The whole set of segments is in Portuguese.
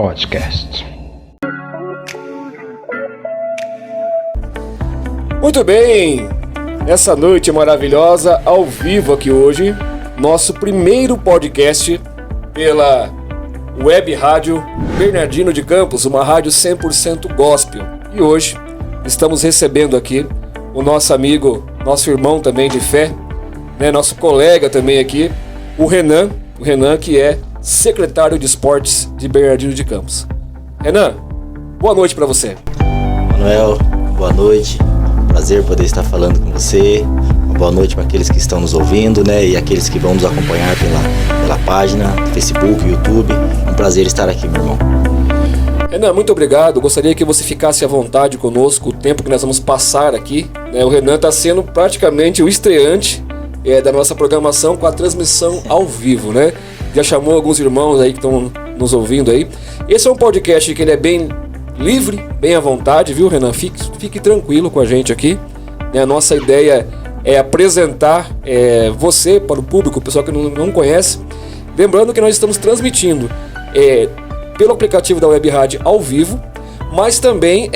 Podcast. Muito bem, essa noite maravilhosa, ao vivo aqui hoje, nosso primeiro podcast pela Web Rádio Bernardino de Campos, uma rádio 100% gospel. E hoje estamos recebendo aqui o nosso amigo, nosso irmão também de fé, né, nosso colega também aqui, o Renan que é secretário de esportes de Bernardino de Campos. Renan, boa noite para você. Manuel, boa noite. Prazer poder estar falando com você. Uma boa noite para aqueles que estão nos ouvindo, né? E aqueles que vão nos acompanhar pela página, Facebook, YouTube. Um prazer estar aqui, meu irmão. Renan, muito obrigado. Gostaria que você ficasse à vontade conosco o tempo que nós vamos passar aqui, né? O Renan está sendo praticamente o estreante da nossa programação com a transmissão ao vivo, né? Já chamou alguns irmãos aí que estão nos ouvindo aí. Esse é um podcast que ele é bem livre, bem à vontade, viu, Renan? Fique tranquilo com a gente aqui. A nossa ideia é apresentar você para o público, o pessoal que não conhece. Lembrando que nós estamos transmitindo pelo aplicativo da Web Rádio ao vivo, mas também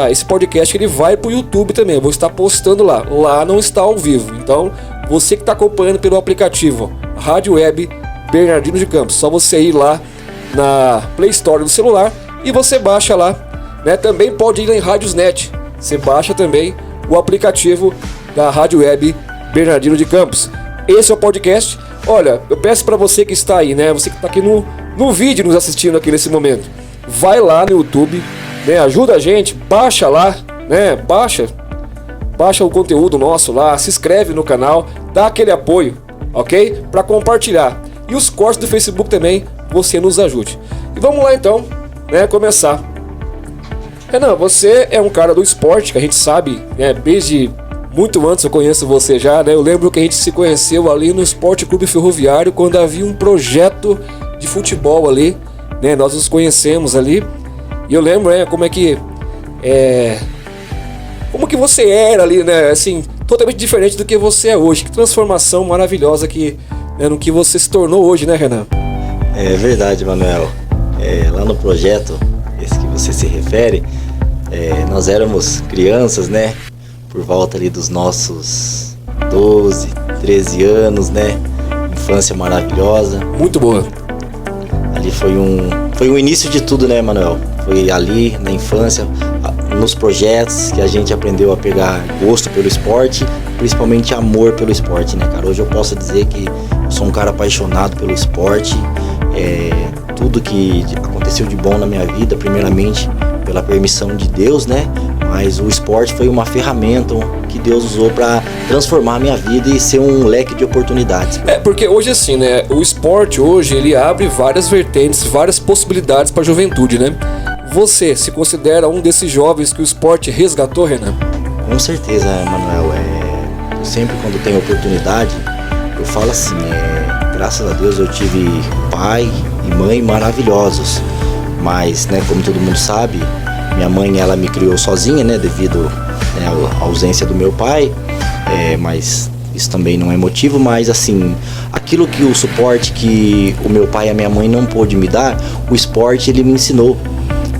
esse podcast ele vai para o YouTube também. Eu vou estar postando lá. Lá não está ao vivo. Então, você que está acompanhando pelo aplicativo Rádio Web Bernardino de Campos, só você ir lá na Play Store do celular e você baixa lá, né? Também pode ir em Rádiosnet. Você baixa também o aplicativo da Rádio Web Bernardino de Campos. Esse é o podcast. Olha, eu peço para você que está aí, né? Você que está aqui no vídeo nos assistindo aqui nesse momento. Vai lá no YouTube, né? Ajuda a gente, baixa lá, né? Baixa o conteúdo nosso lá, se inscreve no canal, dá aquele apoio, ok? Para compartilhar. E os cortes do Facebook também, você nos ajude. E vamos lá então, né, começar. Renan, você é um cara do esporte, que a gente sabe, né, desde muito antes eu conheço você já, né? Eu lembro que a gente se conheceu ali no Esporte Clube Ferroviário, quando havia um projeto de futebol ali, né? Nós nos conhecemos ali. E eu lembro, né, como que você era ali, né? Assim, totalmente diferente do que você é hoje. Que transformação maravilhosa no que você se tornou hoje, né, Renan? É verdade, Manuel. Lá no projeto, esse que você se refere, nós éramos crianças, né? Por volta ali dos nossos 12, 13 anos, né? Infância maravilhosa. Muito boa. Ali foi o início de tudo, né, Manuel? Foi ali, na infância, nos projetos, que a gente aprendeu a pegar gosto pelo esporte, principalmente amor pelo esporte, né, cara? Hoje eu posso dizer que eu sou um cara apaixonado pelo esporte. Tudo que aconteceu de bom na minha vida, primeiramente pela permissão de Deus, né? Mas o esporte foi uma ferramenta que Deus usou para transformar a minha vida e ser um leque de oportunidades. Porque hoje assim, né? O esporte hoje ele abre várias vertentes, várias possibilidades para a juventude, né? Você se considera um desses jovens que o esporte resgatou, Renan? Com certeza, Manuel. Eu sempre, quando tenho oportunidade, eu falo assim, graças a Deus eu tive pai e mãe maravilhosos, mas, né, como todo mundo sabe, minha mãe, ela me criou sozinha, né, devido, né, à ausência do meu pai, mas isso também não é motivo, mas assim, aquilo que o suporte que o meu pai e a minha mãe não pôde me dar, o esporte ele me ensinou.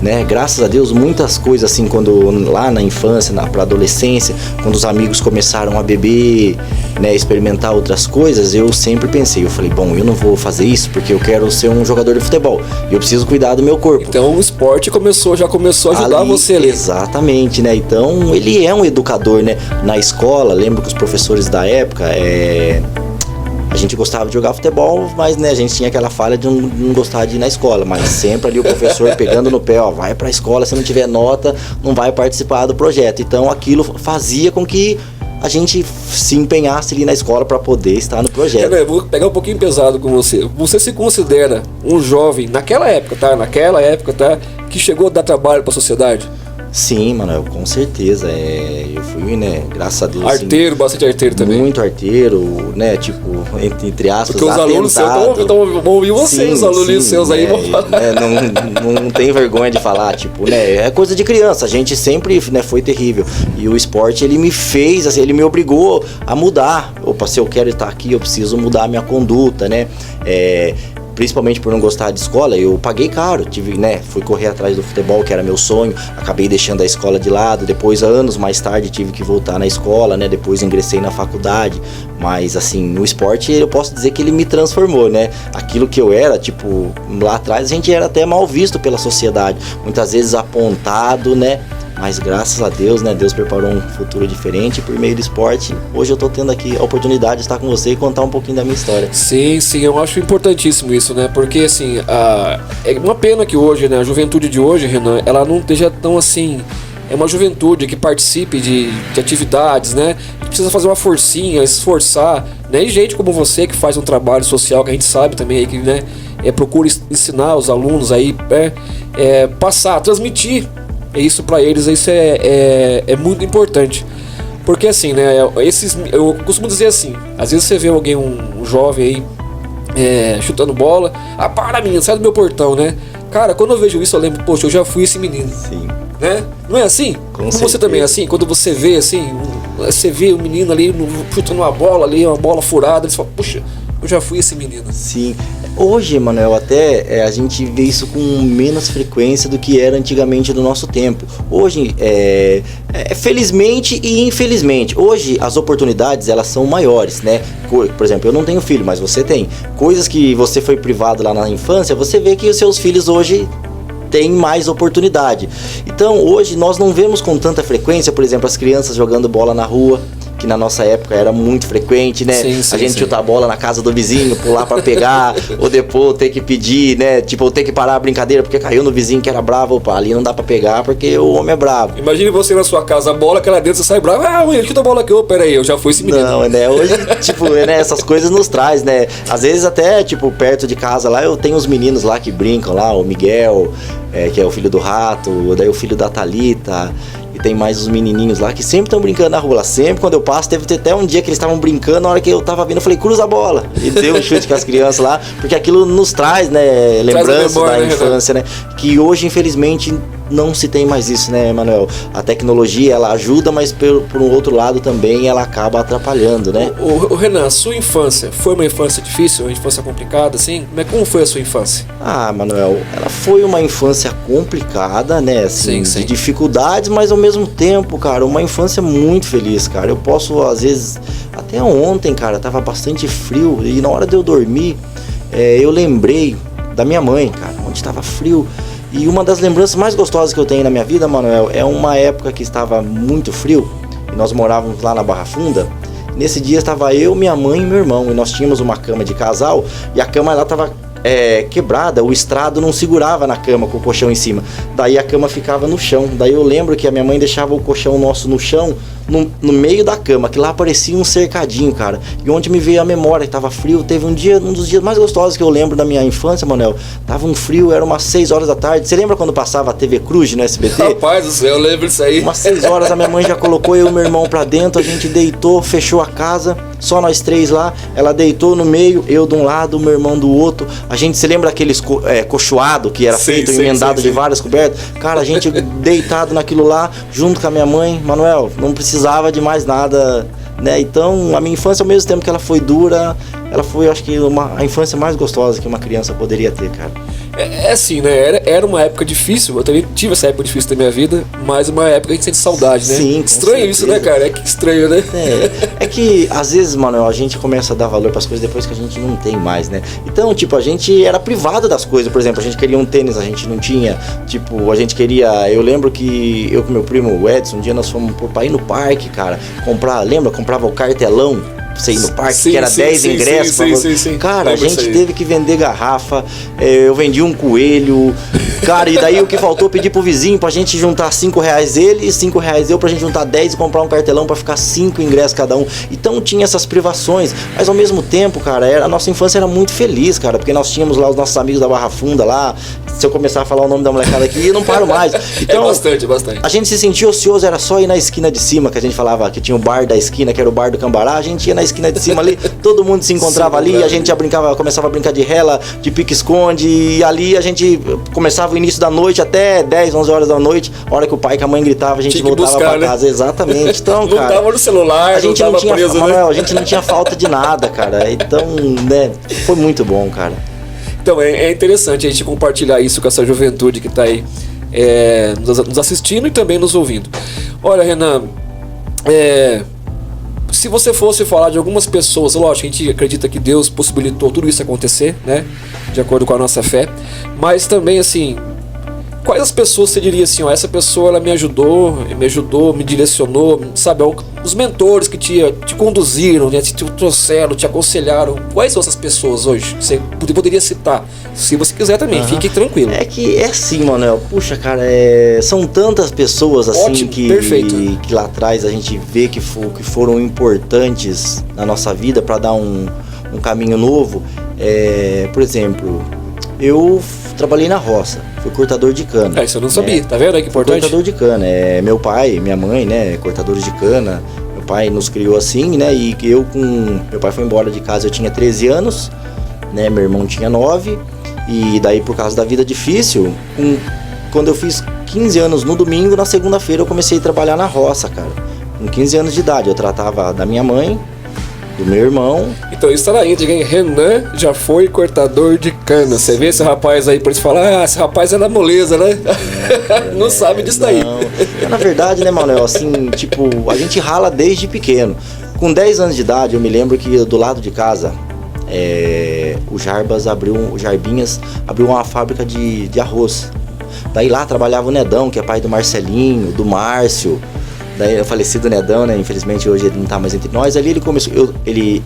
Né? Graças a Deus, muitas coisas assim, quando lá na infância, pra adolescência, quando os amigos começaram a beber, né, experimentar outras coisas, eu sempre pensei, eu falei, bom, eu não vou fazer isso porque eu quero ser um jogador de futebol e eu preciso cuidar do meu corpo. Então o esporte já começou a ajudar ali, você ali. Exatamente, né? Então ele é um educador, né? Na escola, lembro que os professores da época, a gente gostava de jogar futebol, mas, né, a gente tinha aquela falha de não gostar de ir na escola, mas sempre ali o professor pegando no pé, vai pra escola, se não tiver nota, não vai participar do projeto. Então aquilo fazia com que a gente se empenhasse ali na escola para poder estar no projeto. Eu vou pegar um pouquinho pesado com você. Você se considera um jovem, naquela época, que chegou a dar trabalho para a sociedade? Sim, Manuel, com certeza. Eu fui, né, graças a Deus. Arteiro, assim, bastante arteiro também. Muito arteiro, né, tipo, entre aspas, porque os alunos seus vão ouvir vocês, os alunos seus aí vão falar. Não tem vergonha de falar, tipo, né, é coisa de criança, a gente sempre, né, foi terrível. E o esporte, ele me fez, assim, ele me obrigou a mudar. Opa, se eu quero estar aqui, eu preciso mudar a minha conduta, né. principalmente por não gostar de escola, eu paguei caro, fui correr atrás do futebol, que era meu sonho, acabei deixando a escola de lado, depois, anos mais tarde, tive que voltar na escola, né, depois ingressei na faculdade, mas assim, no esporte eu posso dizer que ele me transformou, né, aquilo que eu era, tipo, lá atrás a gente era até mal visto pela sociedade, muitas vezes apontado, né, mas graças a Deus, né, Deus preparou um futuro diferente por meio do esporte. Hoje eu tô tendo aqui a oportunidade de estar com você e contar um pouquinho da minha história. Sim, eu acho importantíssimo isso, né, porque assim, é uma pena que hoje, né, a juventude de hoje, Renan, ela não esteja tão assim, é uma juventude que participe de atividades, né, que precisa fazer uma forcinha, esforçar, né, e gente como você que faz um trabalho social que a gente sabe também aí que, né, procura ensinar os alunos aí, passar, transmitir isso para eles, isso é muito importante, porque assim, né, eu costumo dizer assim, às vezes você vê alguém, um jovem aí chutando bola, para menino, sai do meu portão, né, cara, quando eu vejo isso eu lembro, poxa, eu já fui esse menino. Sim. Né? Não é assim? Com você também é assim? Quando você vê assim, você vê o menino ali chutando uma bola ali, uma bola furada, você fala, puxa, eu já fui esse menino. Sim. Hoje, Manuel, até a gente vê isso com menos frequência do que era antigamente do nosso tempo. Hoje, felizmente e infelizmente, hoje as oportunidades elas são maiores, né? Por exemplo, eu não tenho filho, mas você tem. Coisas que você foi privado lá na infância, você vê que os seus filhos hoje tem mais oportunidade. Então hoje nós não vemos com tanta frequência, por exemplo, as crianças jogando bola na rua, que na nossa época era muito frequente, né? Sim, a gente chutar a bola na casa do vizinho, pular pra pegar, ou depois ter que pedir, né? Tipo, ter que parar a brincadeira porque caiu no vizinho que era bravo, opa, ali não dá pra pegar porque o homem é bravo. Imagine você na sua casa, a bola que lá dentro você sai bravo, mãe, chuta a bola aqui, peraí, eu já fui esse menino. Não, né? Hoje, tipo, né, essas coisas nos traz, né? Às vezes até, tipo, perto de casa lá, eu tenho os meninos lá que brincam lá, o Miguel, que é o filho do Rato, daí o filho da Thalita, e tem mais os menininhos lá que sempre estão brincando na rua. Sempre quando eu passo, teve até um dia que eles estavam brincando, na hora que eu tava vindo, eu falei, cruza a bola. E deu um chute com as crianças lá, porque aquilo nos traz, né, lembranças da infância, né? Que hoje, infelizmente, não se tem mais isso, né, Manuel? A tecnologia, ela ajuda, mas por um outro lado também ela acaba atrapalhando, né? O Renan, sua infância foi uma infância difícil, uma infância complicada, assim? Como foi a sua infância? Manuel, ela foi uma infância complicada, né, assim, sim. de dificuldades, mas ao mesmo tempo, cara, uma infância muito feliz, cara. Eu posso, às vezes, até ontem, cara, tava bastante frio, e na hora de eu dormir, eu lembrei da minha mãe, cara, onde tava frio. E uma das lembranças mais gostosas que eu tenho na minha vida, Manuel, é uma época que estava muito frio, e nós morávamos lá na Barra Funda. Nesse dia estava eu, minha mãe e meu irmão, e nós tínhamos uma cama de casal, e a cama lá estava quebrada, o estrado não segurava na cama com o colchão em cima, daí a cama ficava no chão. Daí eu lembro que a minha mãe deixava o colchão nosso no chão, no meio da cama, que lá parecia um cercadinho, cara, e onde me veio a memória, que tava frio. Teve um dos dias mais gostosos que eu lembro da minha infância, Manuel, tava um frio, era umas 6 horas da tarde. Você lembra quando passava a TV Cruz no SBT? Rapaz do céu, eu lembro disso aí. Umas 6 horas a minha mãe já colocou eu e meu irmão pra dentro, a gente deitou, fechou a casa, só nós três lá, ela deitou no meio, eu de um lado, meu irmão do outro. A gente se lembra aqueles cochoado que era feito, emendado de várias cobertas? Cara, a gente deitado naquilo lá, junto com a minha mãe. Manuel, não precisava de mais nada, né? Então, a minha infância, ao mesmo tempo que ela foi dura, ela foi, acho que, a infância mais gostosa que uma criança poderia ter, cara. Assim, né? Era uma época difícil, eu também tive essa época difícil da minha vida, mas uma época que a gente sente saudade, né? Sim, estranho certeza. Isso, né, cara? Que estranho, né? É que, às vezes, Manuel, a gente começa a dar valor pras coisas depois que a gente não tem mais, né? Então, tipo, a gente era privado das coisas. Por exemplo, a gente queria um tênis, a gente não tinha. Tipo, a gente queria... Eu lembro que eu com meu primo, o Edson, um dia nós fomos pra ir no parque, cara, lembra? Comprava o cartelão pra você ir no parque, que era 10 ingressos. Sim. Cara, a gente teve que vender garrafa, eu vendi um coelho, cara, e daí o que faltou, pedir pro vizinho pra gente juntar R$5 ele e R$5 eu, pra gente juntar 10 e comprar um cartelão pra ficar 5 ingressos cada um. Então tinha essas privações, mas ao mesmo tempo, cara, a nossa infância era muito feliz, cara, porque nós tínhamos lá os nossos amigos da Barra Funda lá. Se eu começar a falar o nome da molecada aqui, eu não paro mais. Então, bastante. A gente se sentia ocioso, era só ir na esquina de cima, que a gente falava que tinha o bar da esquina, que era o bar do Cambará. A gente ia na esquina de cima ali, todo mundo se encontrava ali, a gente já começava a brincar de rela, de pique-esconde, e ali a gente começava o início da noite até 10, 11 horas da noite, a hora que o pai e a mãe gritavam, a gente voltava pra casa. Exatamente. Então, não cara, tava no celular, a gente não tinha, preso, Manuel, né? a gente não tinha falta de nada, cara. Então, né, foi muito bom, cara. Então, é interessante a gente compartilhar isso com essa juventude que está aí nos assistindo e também nos ouvindo. Olha, Renan, se você fosse falar de algumas pessoas, lógico, a gente acredita que Deus possibilitou tudo isso acontecer, né? De acordo com a nossa fé. Mas também, assim, quais as pessoas você diria assim, ó, essa pessoa ela me ajudou, me direcionou, sabe? Os mentores que te conduziram, né? Te trouxeram, te aconselharam. Quais são essas pessoas hoje? Você poderia citar. Se você quiser também, fique tranquilo. É que é assim, Manuel. Puxa, cara, são tantas pessoas assim. Ótimo, que lá atrás a gente vê que foram importantes na nossa vida para dar um caminho novo. Por exemplo, eu trabalhei na roça, fui cortador de cana. Isso eu não sabia, tá vendo aí que importante? Cortador de cana, meu pai, minha mãe, né, cortadores de cana. Meu pai nos criou assim, né, e meu pai foi embora de casa, eu tinha 13 anos, né, meu irmão tinha 9, e daí por causa da vida difícil, quando eu fiz 15 anos no domingo, na segunda-feira eu comecei a trabalhar na roça, cara. Com 15 anos de idade, eu tratava da minha mãe, do meu irmão. Então isso tá na íntegra, hein? Renan já foi cortador de cana. Você vê esse rapaz aí, por isso falar, esse rapaz é da moleza, né? Não sabe disso daí. Na verdade, né, Manuel, assim, tipo, a gente rala desde pequeno. Com 10 anos de idade, eu me lembro que do lado de casa, o Jarbinhas abriu uma fábrica de arroz. Daí lá trabalhava o Nedão, que é pai do Marcelinho, do Márcio. Daí o falecido Nedão, né? Infelizmente hoje ele não tá mais entre nós. Ali ele começou, ele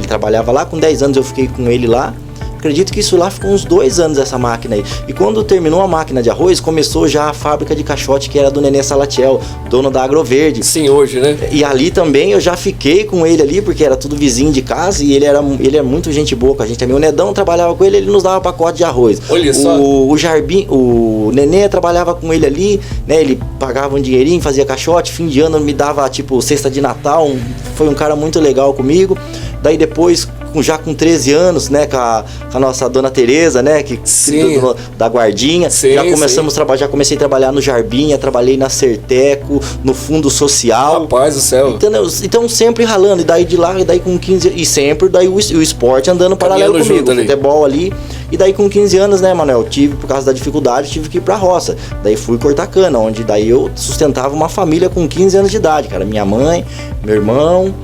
trabalhava lá, com 10 anos eu fiquei com ele lá. Acredito que isso lá ficou uns 2 anos, essa máquina aí. E quando terminou a máquina de arroz, começou já a fábrica de caixote, que era do Nenê Salatiel, dono da Agroverde. Sim, hoje, né? E ali também eu já fiquei com ele ali, porque era tudo vizinho de casa, e ele é muito gente boa com a gente também. O Nedão trabalhava com ele, ele nos dava pacote de arroz. Olha só. O Nenê trabalhava com ele ali, né? Ele pagava um dinheirinho, fazia caixote, fim de ano me dava, tipo, cesta de Natal. Foi um cara muito legal comigo. Daí depois, já com 13 anos, né, com a nossa dona Tereza, né, da guardinha, já comecei a trabalhar no Jarbinha, trabalhei na Serteco, no Fundo Social. Rapaz do céu. Então sempre ralando, e daí de lá, daí com 15, e sempre daí o esporte andando paralelo comigo, futebol ali. E daí com 15 anos, né, Manuel, por causa da dificuldade, tive que ir pra roça. Daí fui cortar cana, onde daí eu sustentava uma família com 15 anos de idade, cara. Minha mãe, meu irmão,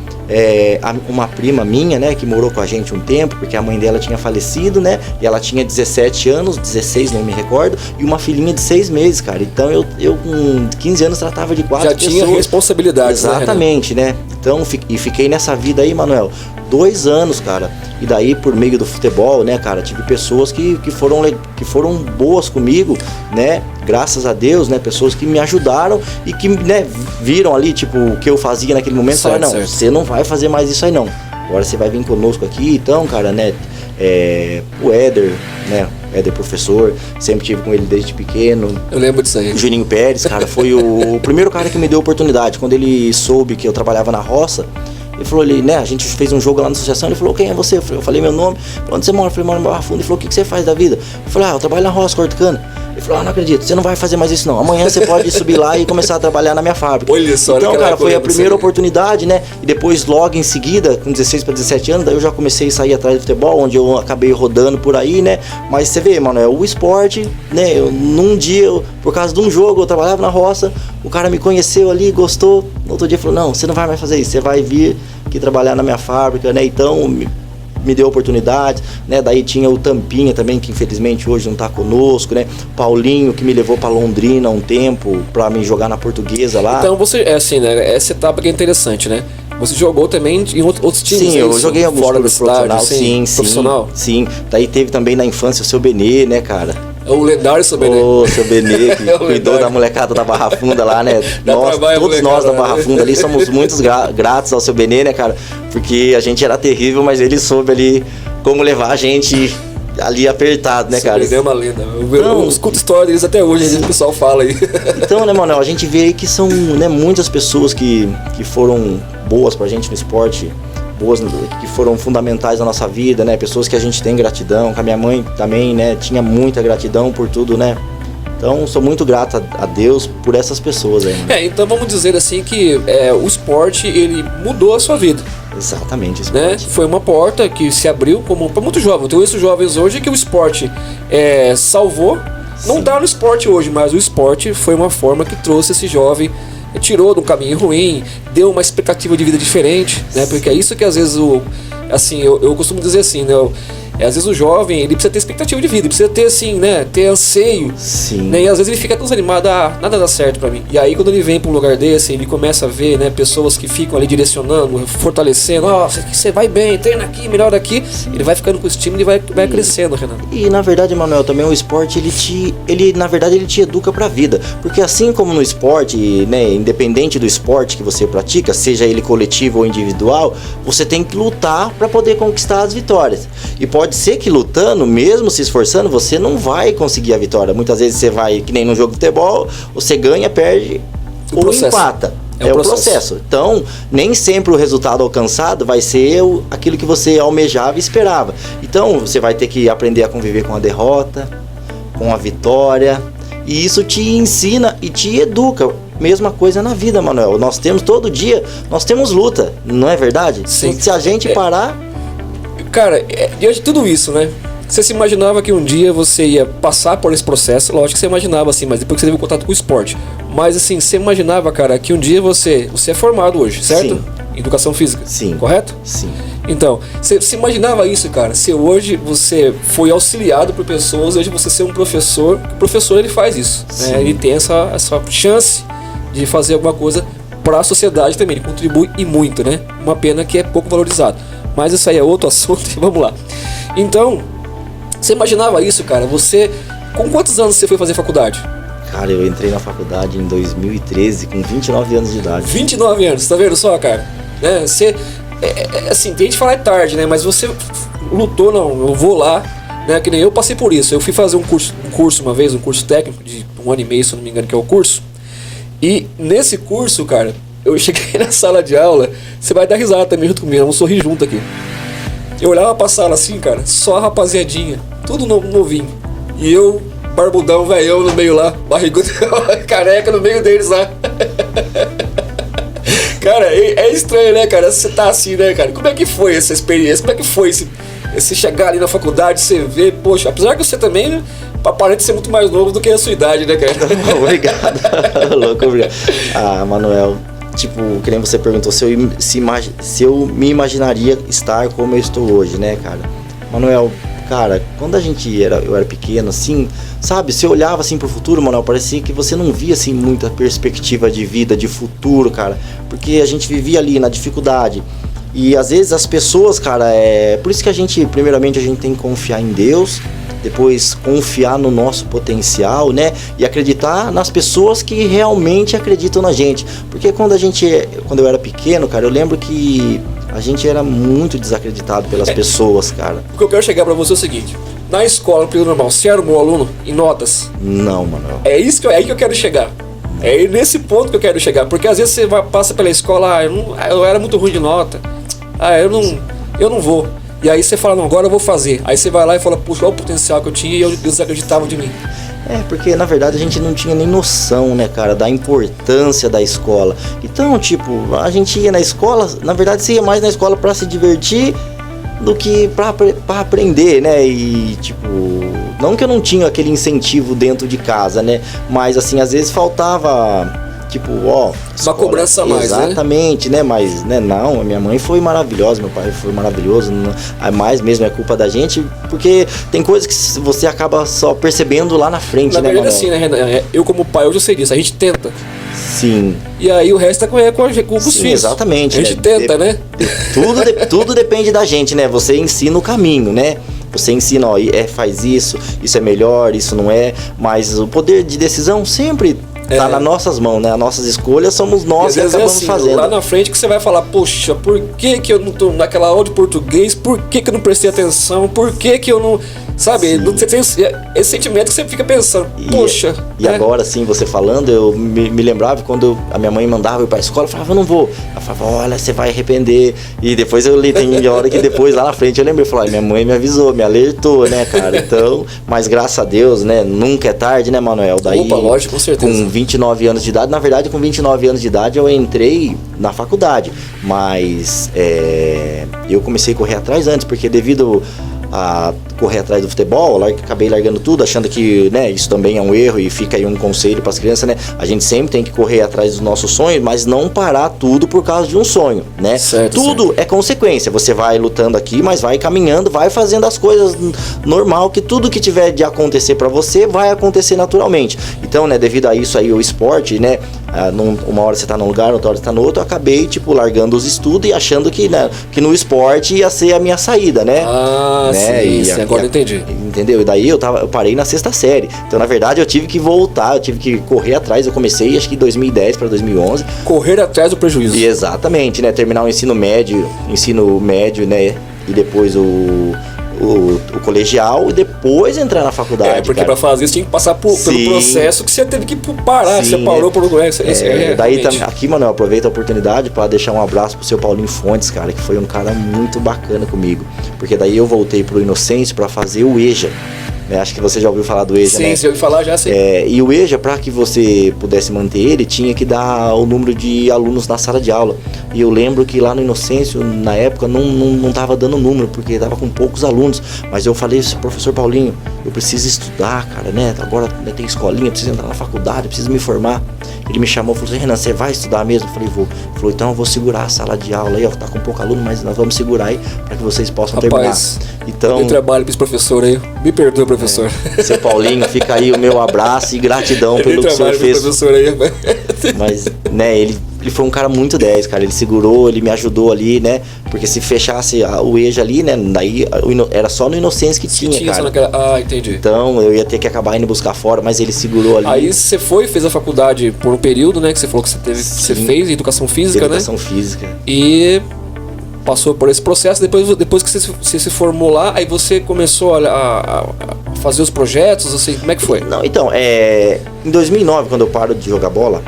uma prima minha, né, que morou com a gente um tempo, porque a mãe dela tinha falecido, né, e ela tinha 17 anos, 16, não me recordo, e uma filhinha de 6 meses, cara. Então eu com 15 anos tratava de 4 pessoas. Já tinha responsabilidade. Exatamente, né? Então, fiquei nessa vida aí, Manuel, 2 anos, cara. E daí, por meio do futebol, né, cara, tive pessoas que foram boas comigo, né, graças a Deus, né, pessoas que me ajudaram e que, né, viram ali, tipo, o que eu fazia naquele momento, e falaram, não, você não vai fazer mais isso aí não. Agora você vai vir conosco aqui, então, cara, né, o Éder, né, Éder professor, sempre tive com ele desde pequeno. Eu lembro disso aí. O Juninho Pérez, cara, foi o primeiro cara que me deu oportunidade. Quando ele soube que eu trabalhava na roça, ele falou, né, a gente fez um jogo lá na associação, ele falou, quem é você? Eu falei meu nome, onde você mora? Eu falei, moro no Barra Funda. Ele falou, o que você faz da vida? Eu falei, eu trabalho na roça, corto cana. Ele falou, não acredito, você não vai fazer mais isso não. Amanhã você pode subir lá e começar a trabalhar na minha fábrica. Olha só, então, cara, foi a primeira oportunidade, né? E depois, logo em seguida, com 16 para 17 anos, daí eu já comecei a sair atrás do futebol, onde eu acabei rodando por aí, né? Mas você vê, Manuel, o esporte, né? Num dia, por causa de um jogo, eu trabalhava na roça, o cara me conheceu ali, gostou. No outro dia falou, não, você não vai mais fazer isso, você vai vir aqui trabalhar na minha fábrica, né? Então me deu oportunidade, né? Daí tinha o Tampinha também, que infelizmente hoje não tá conosco, né? Paulinho, que me levou pra Londrina um tempo pra me jogar na Portuguesa lá. Então você, assim, né? Essa etapa que é interessante, né? Você jogou também em outros times? Sim, eu joguei em alguns fora do profissional, sim. Profissional? Sim. Daí teve também na infância o seu Benê, né, cara? O lendário seu Benê. O seu Benê, que cuidou da molecada da Barra Funda lá, né? Todos nós da Barra Funda ali somos muito gratos ao seu Benê, né, cara? Porque a gente era terrível, mas ele soube ali como levar a gente ali apertado, né, cara? Benê é uma lenda. Eu escuto história deles até hoje, o pessoal fala aí. Então, né, Manuel, a gente vê aí que são, né, muitas pessoas que foram boas pra gente no esporte, boas, que foram fundamentais na nossa vida, né? Pessoas que a gente tem gratidão, com a minha mãe também, né? Tinha muita gratidão por tudo, né? Então, sou muito grato a Deus por essas pessoas aí. Né? Então vamos dizer assim que o esporte, ele mudou a sua vida. Exatamente, o né? esporte. Foi uma porta que se abriu como para muitos jovens. Tem esses jovens hoje que o esporte salvou. Não tá no esporte hoje, mas o esporte foi uma forma que trouxe esse jovem, tirou de um caminho ruim, deu uma expectativa de vida diferente, né? Porque é isso que às vezes eu costumo dizer assim, né? Às vezes o jovem, ele precisa ter expectativa de vida, ele precisa ter assim, né, ter anseio, Sim. né, e às vezes ele fica tão desanimado, nada dá certo pra mim. E aí quando ele vem pra um lugar desse, ele começa a ver, né, pessoas que ficam ali direcionando, fortalecendo, você vai bem, treina aqui, melhora aqui, ele vai ficando com estímulo e vai crescendo, Renato. E na verdade, Manuel, também o esporte, ele na verdade ele te educa pra vida, porque assim como no esporte, né, independente do esporte que você pratica, seja ele coletivo ou individual, você tem que lutar pra poder conquistar as vitórias. E pode ser que lutando, mesmo se esforçando, você não vai conseguir a vitória. Muitas vezes você vai, que nem no jogo de futebol, você ganha, perde ou empata. É o processo. Então, nem sempre o resultado alcançado vai ser aquilo que você almejava e esperava. Então, você vai ter que aprender a conviver com a derrota, com a vitória. E isso te ensina e te educa. Mesma coisa na vida, Manuel. Nós temos todo dia, nós temos luta, não é verdade? Sim. Se a gente parar... Cara, diante de tudo isso, né? Você se imaginava que um dia você ia passar por esse processo? Lógico que você imaginava assim, mas depois que você teve contato com o esporte. Mas assim, você imaginava, cara, que um dia você é formado hoje, certo? Sim. Em educação física. Sim. Correto? Sim. Então, você se imaginava isso, cara? Se hoje você foi auxiliado por pessoas, hoje você ser um professor, o professor ele faz isso, né? Ele tem essa chance de fazer alguma coisa para a sociedade também, ele contribui e muito, né? Uma pena que é pouco valorizado. Mas isso aí é outro assunto, vamos lá. Então, você imaginava isso, cara? Com quantos anos você foi fazer faculdade? Cara, eu entrei na faculdade em 2013, com 29 anos de idade. 29 anos, tá vendo só, cara? Né? Você, assim, tem gente que fala tarde, né? Mas você lutou, não, eu vou lá, né? Que nem eu passei por isso. Eu fui fazer um curso uma vez, um curso técnico de 1 ano e meio, se eu não me engano, que é o curso. E nesse curso, cara, eu cheguei na sala de aula, você vai dar risada também junto comigo, vamos sorrir junto aqui. Eu olhava pra sala assim, cara, só a rapaziadinha, tudo novinho. E eu, barbudão, velhão no meio lá, barrigudo, careca no meio deles lá. Cara, é estranho, né, cara? Você tá assim, né, cara? Como é que foi essa experiência? Como é que foi esse chegar ali na faculdade, você ver, poxa, apesar que você também aparenta ser muito mais novo do que a sua idade, né, cara? Obrigado. Louco, obrigado. Manuel, tipo, que nem você perguntou se eu me imaginaria estar como eu estou hoje, né, cara? Manuel, cara, quando eu era pequeno, assim, sabe, você olhava assim pro futuro, Manuel, parecia que você não via assim muita perspectiva de vida, de futuro, cara, porque a gente vivia ali na dificuldade. E às vezes as pessoas, cara, por isso que primeiramente a gente tem que confiar em Deus, depois confiar no nosso potencial, né? E acreditar nas pessoas que realmente acreditam na gente. Porque quando eu era pequeno, cara, eu lembro que a gente era muito desacreditado pelas pessoas, cara. O que eu quero chegar pra você é o seguinte: na escola, no período normal, você era um bom aluno em notas? Não, Manuel. É aí que eu quero chegar. É nesse ponto que eu quero chegar. Porque às vezes você passa pela escola, eu era muito ruim de nota. Eu não vou. E aí você fala, não, agora eu vou fazer. Aí você vai lá e fala, puxa, olha o potencial que eu tinha e eles acreditavam de mim. Porque na verdade a gente não tinha nem noção, né, cara, da importância da escola. Então, tipo, a gente ia na escola, na verdade você ia mais na escola pra se divertir do que pra aprender, né? E, tipo, não que eu não tinha aquele incentivo dentro de casa, né? Mas, assim, às vezes faltava... Tipo, uma cobrança a mais, exatamente, né? Mas, né, não, a minha mãe foi maravilhosa, meu pai foi maravilhoso, mais mesmo é culpa da gente, porque tem coisas que você acaba só percebendo lá na frente, na né, verdade, assim, né, Renan? Eu como pai, hoje eu sei disso, a gente tenta. Sim. E aí o resto é com os filhos. Exatamente. A gente tenta, né? Tudo depende da gente, né? Você ensina o caminho, né? Você ensina, faz isso é melhor, isso não é, mas o poder de decisão sempre tá nas nossas mãos, né? As nossas escolhas somos nós que acabamos fazendo. Lá na frente que você vai falar, poxa, por que eu não tô naquela aula de português? Por que eu não prestei atenção? Por que eu não... sabe? Você tem esse sentimento que você fica pensando, poxa. E agora, assim, você falando, eu me lembrava quando a minha mãe mandava eu ir pra escola, eu falava, eu não vou. Ela falava, olha, você vai arrepender. E depois tem hora que depois, lá na frente, eu lembrei, eu falei, minha mãe me avisou, me alertou, né, cara? Então, mas graças a Deus, né, nunca é tarde, né, Manuel? Daí, opa, lógico, com certeza. Com 29 anos de idade, na verdade, com 29 anos de idade, eu entrei na faculdade. Mas eu comecei a correr atrás antes, porque devido a correr atrás do futebol, acabei largando tudo, achando que, né, isso também é um erro e fica aí um conselho para as crianças, né? A gente sempre tem que correr atrás dos nossos sonhos, mas não parar tudo por causa de um sonho, né? Certo, tudo certo. É consequência, você vai lutando aqui, mas vai caminhando, vai fazendo as coisas normal, que tudo que tiver de acontecer para você vai acontecer naturalmente. Então, né, devido a isso aí, o esporte, né, uma hora você tá num lugar, outra hora você tá no outro, eu acabei, tipo, largando os estudos e achando que, né, que no esporte ia ser a minha saída, né? Ah, né? sim, agora eu entendi. Entendeu? E daí eu parei na 6ª série. Então, na verdade, eu tive que voltar, eu tive que correr atrás. Eu comecei, acho que em 2010 para 2011. Correr atrás do prejuízo. E exatamente, né? Terminar o ensino médio, né? E depois o colegial e depois entrar na faculdade. Porque cara, pra fazer isso tinha que passar pelo processo que você teve que parar, que você parou por lugar. Daí aqui, mano, eu aproveito a oportunidade pra deixar um abraço pro seu Paulinho Fontes, cara, que foi um cara muito bacana comigo. Porque daí eu voltei pro Inocêncio pra fazer o EJA. Acho que você já ouviu falar do EJA, né? Sim, você ouviu falar, já sei. E o EJA, para que você pudesse manter ele, tinha que dar o número de alunos na sala de aula. E eu lembro que lá no Inocêncio, na época, não tava dando número, porque tava com poucos alunos. Mas eu falei, professor Paulinho, eu preciso estudar, cara, né? Agora tem escolinha, eu preciso entrar na faculdade, eu preciso me formar. Ele me chamou e falou assim, Renan, você vai estudar mesmo? Eu falei, vou. Ele falou, então eu vou segurar a sala de aula aí, ó, tá com pouco aluno, mas nós vamos segurar aí para que vocês possam terminar. Então, eu trabalho para esse professor aí, me perdoe, professor. Seu Paulinho, fica aí o meu abraço e gratidão pelo que o senhor fez. Professor aí, mas, né, ele foi um cara muito 10, cara. Ele segurou, ele me ajudou ali, né? Porque se fechasse o EJA ali, né? Daí era só no Inocêncio que tinha, cara. Só naquela... Ah, entendi. Então eu ia ter que acabar indo buscar fora, mas ele segurou ali. Aí você fez a faculdade por um período, né? Que você falou que você fez Educação Física, né? Educação Física. E passou por esse processo. Depois que você se formou lá, aí você começou a fazer os projetos, assim, como é que foi? Não, então, em 2009, quando eu paro de jogar bola,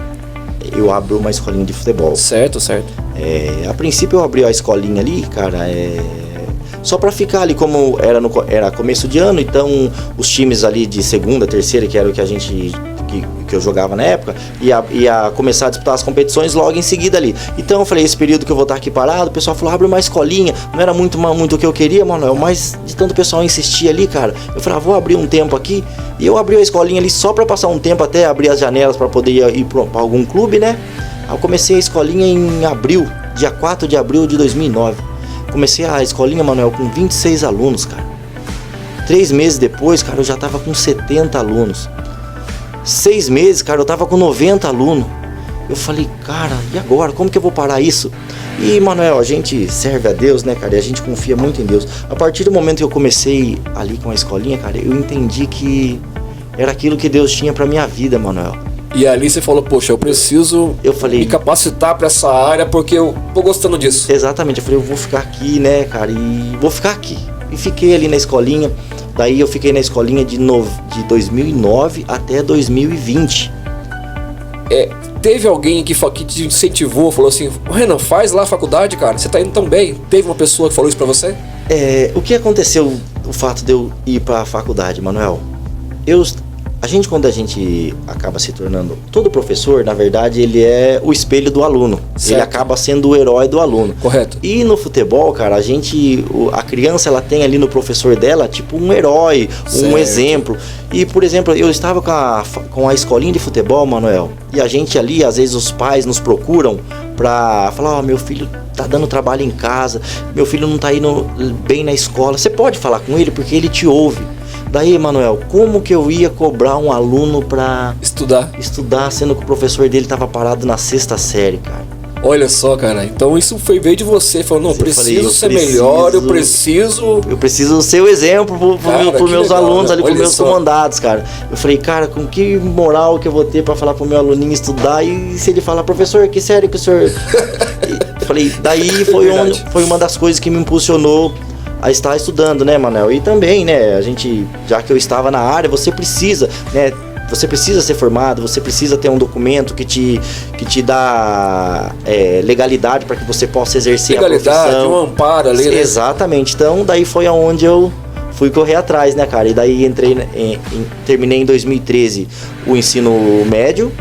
eu abro uma escolinha de futebol. Certo. A princípio eu abri a escolinha ali, cara, só pra ficar ali, como era começo de ano, então os times ali de segunda, terceira, que era o que a gente... Que eu jogava na época, ia começar a disputar as competições logo em seguida ali. Então eu falei, esse período que eu vou estar aqui parado, o pessoal falou, abre uma escolinha. Não era muito o que eu queria, Manuel, mas de tanto o pessoal insistir ali, cara, eu falei, vou abrir um tempo aqui. E eu abri a escolinha ali só pra passar um tempo, até abrir as janelas pra poder ir pra algum clube, né? Aí eu comecei a escolinha em abril, dia 4 de abril de 2009. Comecei a escolinha, Manuel, com 26 alunos, cara. 3 meses depois, cara, eu já tava com 70 alunos. 6 meses, cara, eu tava com 90 alunos. Eu falei, cara, e agora? Como que eu vou parar isso? E, Manuel, a gente serve a Deus, né, cara? E a gente confia muito em Deus. A partir do momento que eu comecei ali com a escolinha, cara, eu entendi que era aquilo que Deus tinha pra minha vida, Manuel. E ali você falou, poxa, eu preciso me capacitar pra essa área porque eu tô gostando disso. Exatamente, eu falei, eu vou ficar aqui, né, cara, e vou ficar aqui. E fiquei ali na escolinha. Daí eu fiquei na escolinha de 2009 até 2020. Teve alguém que te incentivou, falou assim, Renan, faz lá a faculdade, cara, você tá indo tão bem. Teve uma pessoa que falou isso pra você? O que aconteceu, o fato de eu ir pra faculdade, Manuel? Quando a gente acaba se tornando... Todo professor, na verdade, ele é o espelho do aluno. Certo. Ele acaba sendo o herói do aluno. Correto. E no futebol, cara, a criança, ela tem ali no professor dela, tipo, um herói, certo. Um exemplo. E, por exemplo, eu estava com a escolinha de futebol, Manuel, e a gente ali, às vezes os pais nos procuram pra falar, meu filho tá dando trabalho em casa, meu filho não tá indo bem na escola. Você pode falar com ele porque ele te ouve. Daí, Manuel, como que eu ia cobrar um aluno pra estudar, sendo que o professor dele tava parado na 6ª série, cara? Olha só, cara, então isso veio de você, falou, não, preciso ser melhor, eu preciso ser o exemplo pros meus alunos ali, pros meus comandados, cara. Eu falei, cara, com que moral que eu vou ter pra falar pro meu aluninho estudar, e se ele falar, professor, que série que o senhor... falei, daí foi uma das coisas que me impulsionou a estar estudando, né, Manuel? E também, né, a gente, já que eu estava na área, você precisa, né, você precisa ser formado, você precisa ter um documento que te dá legalidade para que você possa exercer a profissão. Legalidade, um amparo ali, né? Exatamente. Então, daí foi aonde eu fui correr atrás, né, cara? E daí terminei em 2013 o ensino médio.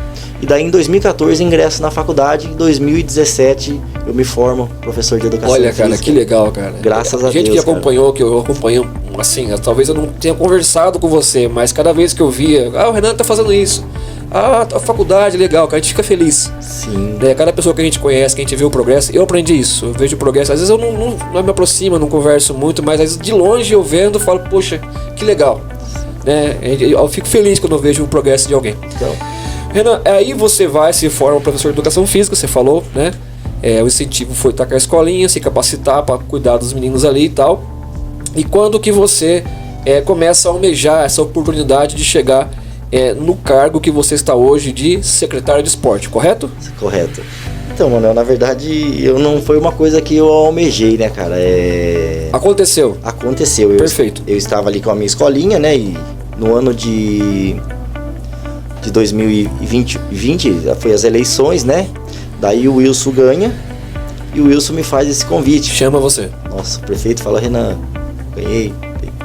E daí em 2014 ingresso na faculdade. Em 2017 eu me formo professor de educação física. Olha, cara, que legal, cara. Graças a Deus. Gente que acompanhou, que eu acompanho, assim, talvez eu não tenha conversado com você, mas cada vez que eu via, o Renan tá fazendo isso. A faculdade, legal, cara, a gente fica feliz. Sim. Cada pessoa que a gente conhece, que a gente vê o progresso, eu aprendi isso, eu vejo o progresso. Às vezes eu não me aproximo, não converso muito, mas às vezes de longe eu vendo, falo, poxa, que legal. Eu fico feliz quando eu vejo o progresso de alguém. Então, Renan, aí você vai, se forma professor de educação física, você falou, né? O incentivo foi estar com a escolinha, se capacitar para cuidar dos meninos ali e tal. E quando que você começa a almejar essa oportunidade de chegar no cargo que você está hoje de secretário de esporte, correto? Correto. Então, Manuel, na verdade, não foi uma coisa que eu almejei, né, cara? Aconteceu. Perfeito. Eu estava ali com a minha escolinha, né? E no ano de 2020 foi as eleições, né? Daí o Wilson ganha e o Wilson me faz esse convite. Chama você. Nossa, o prefeito fala, Renan, ganhei,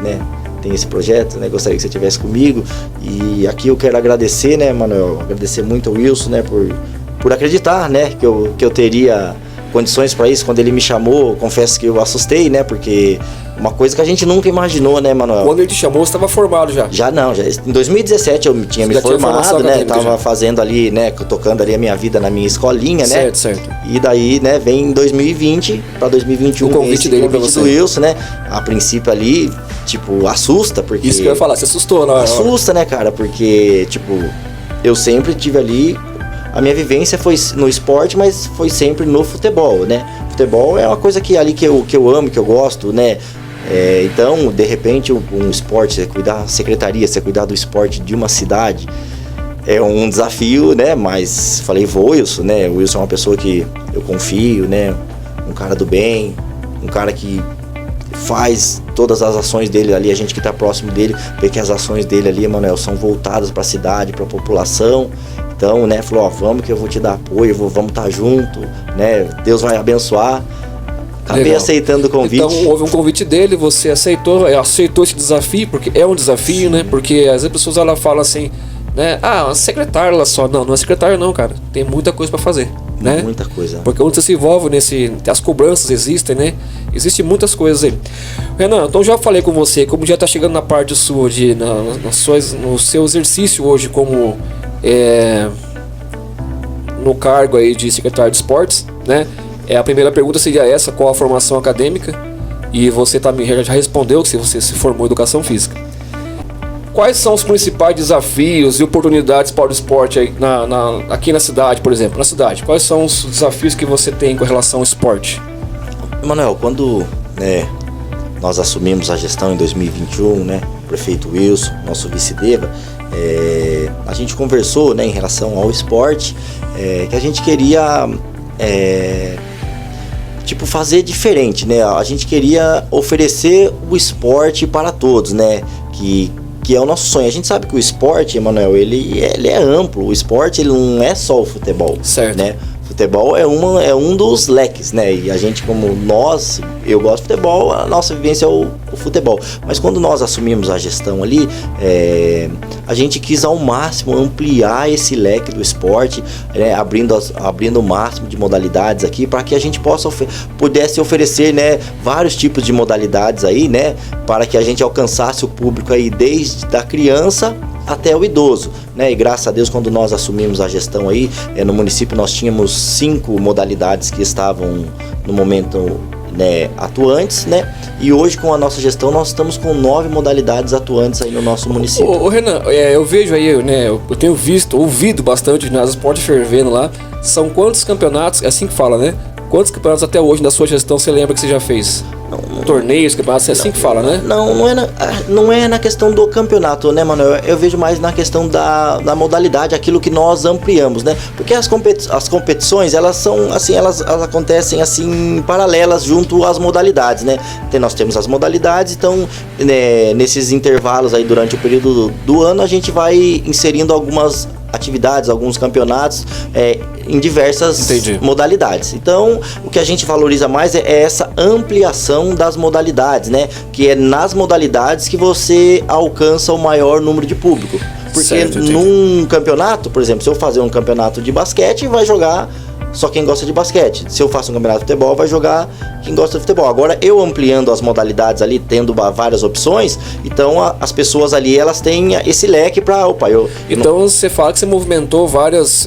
né? Tem esse projeto, né? Gostaria que você estivesse comigo. E aqui eu quero agradecer, né, Manuel? Agradecer muito ao Wilson, né? Por acreditar, né? Que eu teria condições para isso. Quando ele me chamou, confesso que eu assustei, né? Porque uma coisa que a gente nunca imaginou, né, Manuel? Quando ele te chamou, você estava formado já? Já. Em 2017 eu tinha me formado, né? Tava fazendo ali, né? Tocando ali a minha vida na minha escolinha, né? Certo. E daí, né, vem em 2020 para 2021 o convite dele para você. Do Wilson, né? A princípio ali, tipo, assusta, porque... Isso que eu ia falar, você assustou, não é? Assusta, né, cara? Porque, tipo, eu sempre tive ali... A minha vivência foi no esporte, mas foi sempre no futebol, né? Futebol é uma coisa que ali que eu amo, que eu gosto, né? Então, de repente, um esporte, você cuidar da secretaria, você cuidar do esporte de uma cidade, é um desafio, né? Mas falei, Wilson, né? O Wilson é uma pessoa que eu confio, né? Um cara do bem, um cara que faz todas as ações dele ali, a gente que tá próximo dele, vê que as ações dele ali, Manuel, são voltadas para a cidade, para a população. Então, né, falou, vamos que eu vou te dar apoio, vamos estar junto, né? Deus vai abençoar. Acabei Legal. Aceitando o convite. Então houve um convite dele, você aceitou esse desafio, porque é um desafio, né? Porque às vezes as pessoas elas falam assim, né? Secretário ela só. Não é secretário não, cara. Tem muita coisa para fazer, né? Muita coisa. Porque onde você se envolve as cobranças existem, né? Existem muitas coisas aí. Renan, então já falei com você, como já tá chegando na parte sua, no seu exercício hoje como no cargo aí de secretário de esportes, né? A primeira pergunta seria essa, qual a formação acadêmica? E você também já respondeu que você se formou em educação física. Quais são os principais desafios e oportunidades para o esporte aí aqui na cidade, por exemplo? Na cidade, quais são os desafios que você tem com relação ao esporte? Manuel, quando nós assumimos a gestão em 2021, né? O prefeito Wilson, nosso vice-deva, a gente conversou, né, em relação ao esporte, que a gente queria fazer diferente, né? A gente queria oferecer o esporte para todos, né? Que é o nosso sonho. A gente sabe que o esporte, Emanuel, ele é amplo. O esporte, ele não é só o futebol, certo, né? Futebol é um dos leques, né? E a gente, eu gosto de futebol, a nossa vivência é o futebol. Mas quando nós assumimos a gestão ali, a gente quis ao máximo ampliar esse leque do esporte, né? abrindo o máximo de modalidades aqui, para que a gente pudesse oferecer, né, vários tipos de modalidades aí, né? Para que a gente alcançasse o público aí desde a criança até o idoso, né? E graças a Deus, quando nós assumimos a gestão aí, no município nós tínhamos 5 modalidades que estavam no momento, né, atuantes, né? E hoje com a nossa gestão nós estamos com 9 modalidades atuantes aí no nosso município. Ô Renan, eu vejo aí, né? Eu tenho ouvido bastante nas esportes fervendo lá. São quantos campeonatos, é assim que fala, né? Quantos campeonatos até hoje na sua gestão você lembra que você já fez? torneios, campeonatos, é assim que fala, né? Não é na questão do campeonato, né, Manuel? Eu vejo mais na questão da modalidade, aquilo que nós ampliamos, né? Porque as competições, elas são assim, elas acontecem assim paralelas junto às modalidades, né? Nós temos as modalidades, então né, nesses intervalos aí durante o período do ano a gente vai inserindo algumas atividades, alguns campeonatos em diversas modalidades. Então, o que a gente valoriza mais é essa ampliação das modalidades, né? Que é nas modalidades que você alcança o maior número de público. Porque num campeonato, por exemplo, se eu fazer um campeonato de basquete, vai jogar só quem gosta de basquete. Se eu faço um campeonato de futebol, vai jogar quem gosta de futebol. Agora, eu ampliando as modalidades ali, tendo várias opções, então as pessoas ali, elas têm esse leque para... Então, você fala que você movimentou várias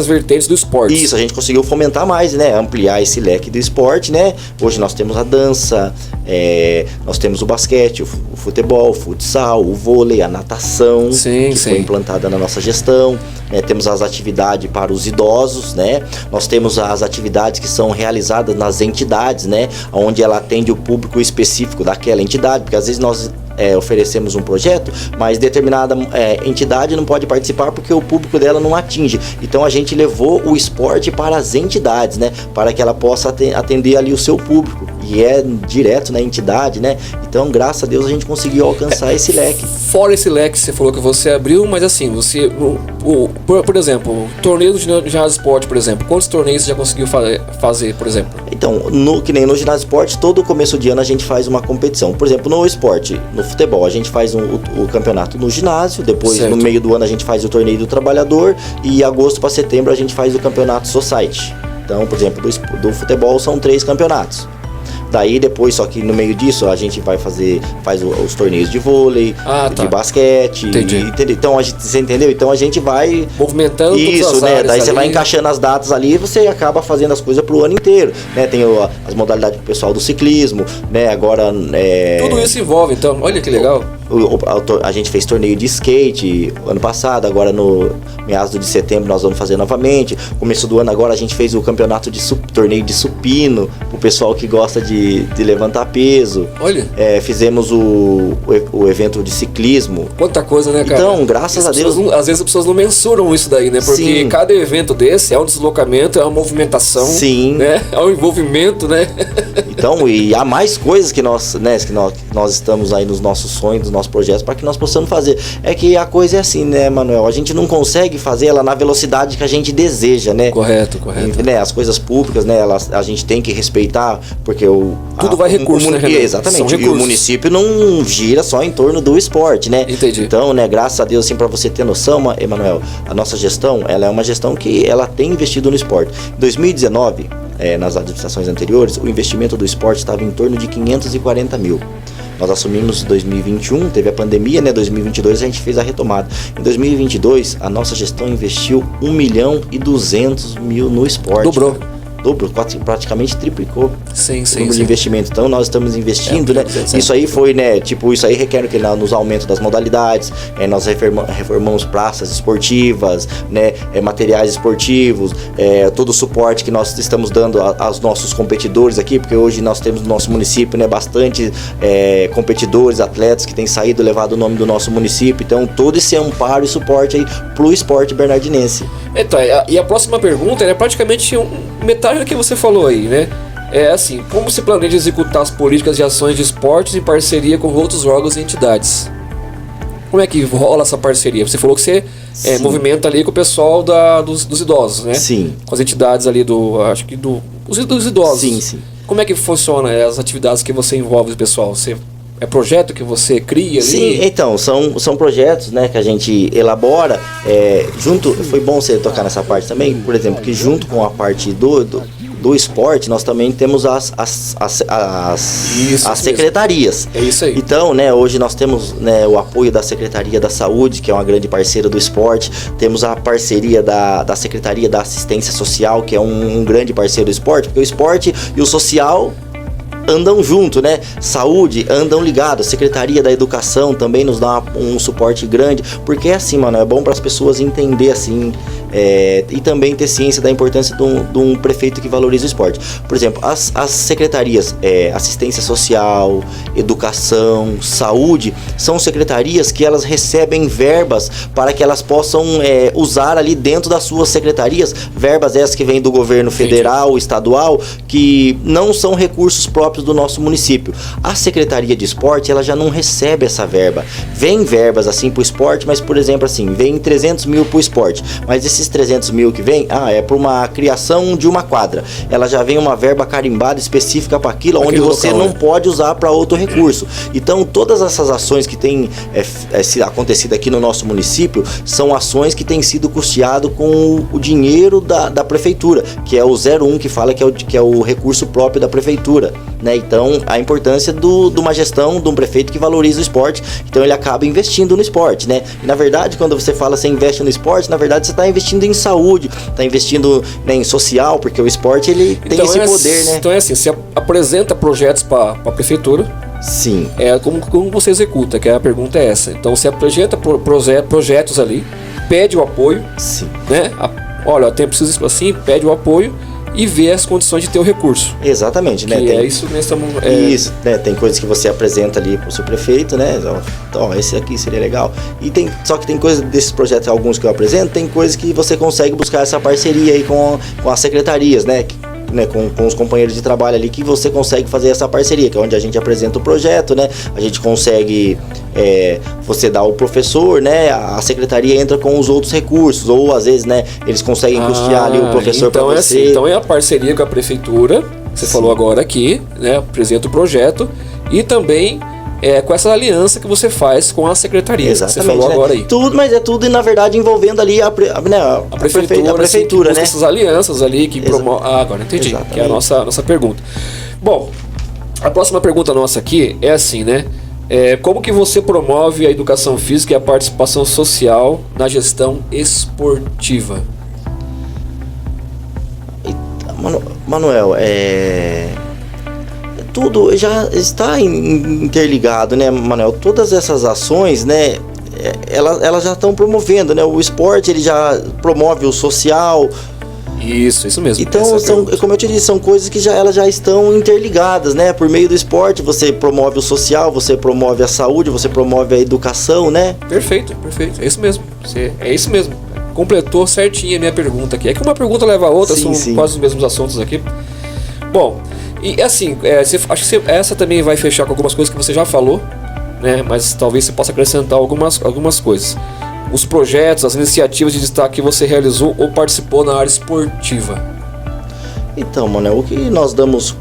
vertentes do esporte. Isso, a gente conseguiu fomentar mais, né? Ampliar esse leque do esporte, né? Hoje nós temos a dança, nós temos o basquete, o futebol, o futsal, o vôlei, a natação, foi implantada na nossa gestão. Temos as atividades para os idosos, né? Nós temos as atividades que são realizadas nas entidades, né? Onde ela atende o público específico daquela entidade, porque às vezes nós oferecemos um projeto, mas determinada entidade não pode participar porque o público dela não atinge. Então a gente levou o esporte para as entidades, né? Para que ela possa atender ali o seu público. E é direto na entidade, né? Então, graças a Deus, a gente conseguiu alcançar esse leque. Fora esse leque, você falou que você abriu, mas assim, você... Por exemplo, o torneio do ginásio esporte, por exemplo, quantos torneios você já conseguiu fazer, por exemplo? Então, que nem no ginásio esporte, todo começo de ano a gente faz uma competição. Por exemplo, no esporte, no futebol, a gente faz o campeonato no ginásio, depois no meio do ano a gente faz o torneio do trabalhador e em agosto para setembro a gente faz o campeonato society. Então, por exemplo, do futebol são 3 campeonatos. Daí depois, só que no meio disso, a gente faz os torneios de vôlei, de basquete. Então, você entendeu? Então a gente vai movimentando isso, né? Daí você vai encaixando as datas ali e você acaba fazendo as coisas pro ano inteiro, né? Tem as modalidades pro pessoal do ciclismo, né? Agora tudo isso envolve, então, olha que legal. A gente fez torneio de skate ano passado, agora no meados de setembro nós vamos fazer novamente. Começo do ano agora a gente fez o campeonato torneio de supino, pro pessoal que gosta de levantar peso. Olha. Fizemos o evento de ciclismo. Quanta coisa, né, cara? Então, graças a Deus. Às vezes as pessoas não mensuram isso daí, né? Porque cada evento desse é um deslocamento, é uma movimentação. Sim. Né? É um envolvimento, né? Então, e há mais coisas que nós estamos aí nos nossos sonhos, nos nossos projetos, para que nós possamos fazer. É que a coisa é assim, né, Manuel? A gente não consegue fazer ela na velocidade que a gente deseja, né? Correto. Né? As coisas públicas, né? A gente tem que respeitar, porque tudo vai recurso, né, Renan? Exatamente. E o município não gira só em torno do esporte, né? Entendi. Então, né, graças a Deus, assim, para você ter noção, Emanuel, a nossa gestão, ela é uma gestão que ela tem investido no esporte. Em 2019, nas administrações anteriores, o investimento do esporte estava em torno de 540 mil. Nós assumimos em 2021, teve a pandemia, né? 2022 a gente fez a retomada. Em 2022, a nossa gestão investiu 1.200.000 no esporte. Dobrou, praticamente triplicou o número de investimento. Então nós estamos investindo, né? Isso aí foi, né? Isso aí requer que nos aumentos das modalidades, nós reformamos praças esportivas, né? Materiais esportivos, todo o suporte que nós estamos dando aos nossos competidores aqui, porque hoje nós temos no nosso município, né? Bastante competidores, atletas que têm saído, levado o nome do nosso município. Então todo esse amparo e suporte aí pro esporte bernardinense. Então, e a próxima pergunta é praticamente metade do que você falou aí, né? É assim, como se planeja executar as políticas de ações de esportes em parceria com outros órgãos e entidades? Como é que rola essa parceria? Você falou que você movimenta ali com o pessoal dos idosos, né? Sim. Com as entidades ali dos idosos. Sim. Como é que funciona as atividades que você envolve o pessoal? É projeto que você cria ali? Sim, então, são projetos, né, que a gente elabora junto. Foi bom você tocar nessa parte também, por exemplo, que junto com a parte do esporte, nós também temos as secretarias. É isso aí. Então, né, hoje nós temos, né, o apoio da Secretaria da Saúde, que é uma grande parceira do esporte. Temos a parceria da Secretaria da Assistência Social, que é um grande parceiro do esporte, porque o esporte e o social andam junto, né? Saúde, andam ligados. Secretaria da Educação também nos dá um suporte grande, porque é assim, mano, é bom para as pessoas entender assim, e também ter ciência da importância de um prefeito que valoriza o esporte. Por exemplo, as secretarias assistência social, educação, saúde, são secretarias que elas recebem verbas para que elas possam usar ali dentro das suas secretarias, verbas essas que vêm do governo federal, estadual, que não são recursos próprios do nosso município. A Secretaria de Esporte, ela já não recebe essa verba. Vem verbas assim pro esporte, mas por exemplo assim, vem 300 mil pro esporte, mas esses 300 mil que vem, é para uma criação de uma quadra. Ela já vem uma verba carimbada específica para aquilo, onde você não pode usar para outro recurso. Então todas essas ações que têm acontecido aqui no nosso município são ações que têm sido custeado com o dinheiro da prefeitura, que é o 01 que fala que é o recurso próprio da prefeitura, né? Então a importância de uma gestão, de um prefeito que valoriza o esporte, então ele acaba investindo no esporte, né? E na verdade, quando você fala você investe no esporte, na verdade você está investindo em saúde, está investindo, né, em social, porque o esporte ele tem esse poder, né? Então é assim, você apresenta projetos para a prefeitura. Sim. Como você executa, que a pergunta é essa. Então você apresenta projetos ali, pede o apoio. Sim. Né? Olha, tem preciso assim, pede o apoio e vê as condições de ter o recurso. Exatamente, né? É isso mesmo. Isso, né? Tem coisas que você apresenta ali pro seu prefeito, né? Então, esse aqui seria legal. Só que tem coisas desses projetos, alguns que eu apresento, tem coisas que você consegue buscar essa parceria aí com as secretarias, né? Com os companheiros de trabalho ali, que você consegue fazer essa parceria, que é onde a gente apresenta o projeto, né? A gente consegue, você dá o professor, né? A secretaria entra com os outros recursos, ou às vezes, né? Eles conseguem custear ali o professor para você. Assim, então é a parceria com a prefeitura, que você falou agora aqui, né? Apresenta o projeto e também com essa aliança que você faz com a secretaria. Exatamente, que você falou agora aí. Tudo, mas é tudo, na verdade, envolvendo ali a prefeitura, assim, que né? essas alianças ali que promovem. Agora entendi. Exatamente. Que é a nossa pergunta. Bom, a próxima pergunta nossa aqui é assim, né? Como que você promove a educação física e a participação social na gestão esportiva? Manuel, tudo já está interligado, né, Manuel? Todas essas ações, né, elas já estão promovendo, né? O esporte, ele já promove o social. Isso mesmo. Então, como eu te disse, são coisas que elas já estão interligadas, né? Por meio do esporte, você promove o social, você promove a saúde, você promove a educação, né? Perfeito. É isso mesmo. É isso mesmo. Completou certinho a minha pergunta aqui. É que uma pergunta leva a outra, são quase os mesmos assuntos aqui. Bom, e assim, acho que essa também vai fechar com algumas coisas que você já falou, né? Mas talvez você possa acrescentar algumas coisas. Os projetos, as iniciativas de destaque que você realizou ou participou na área esportiva. Então, Manuel, o que nós damos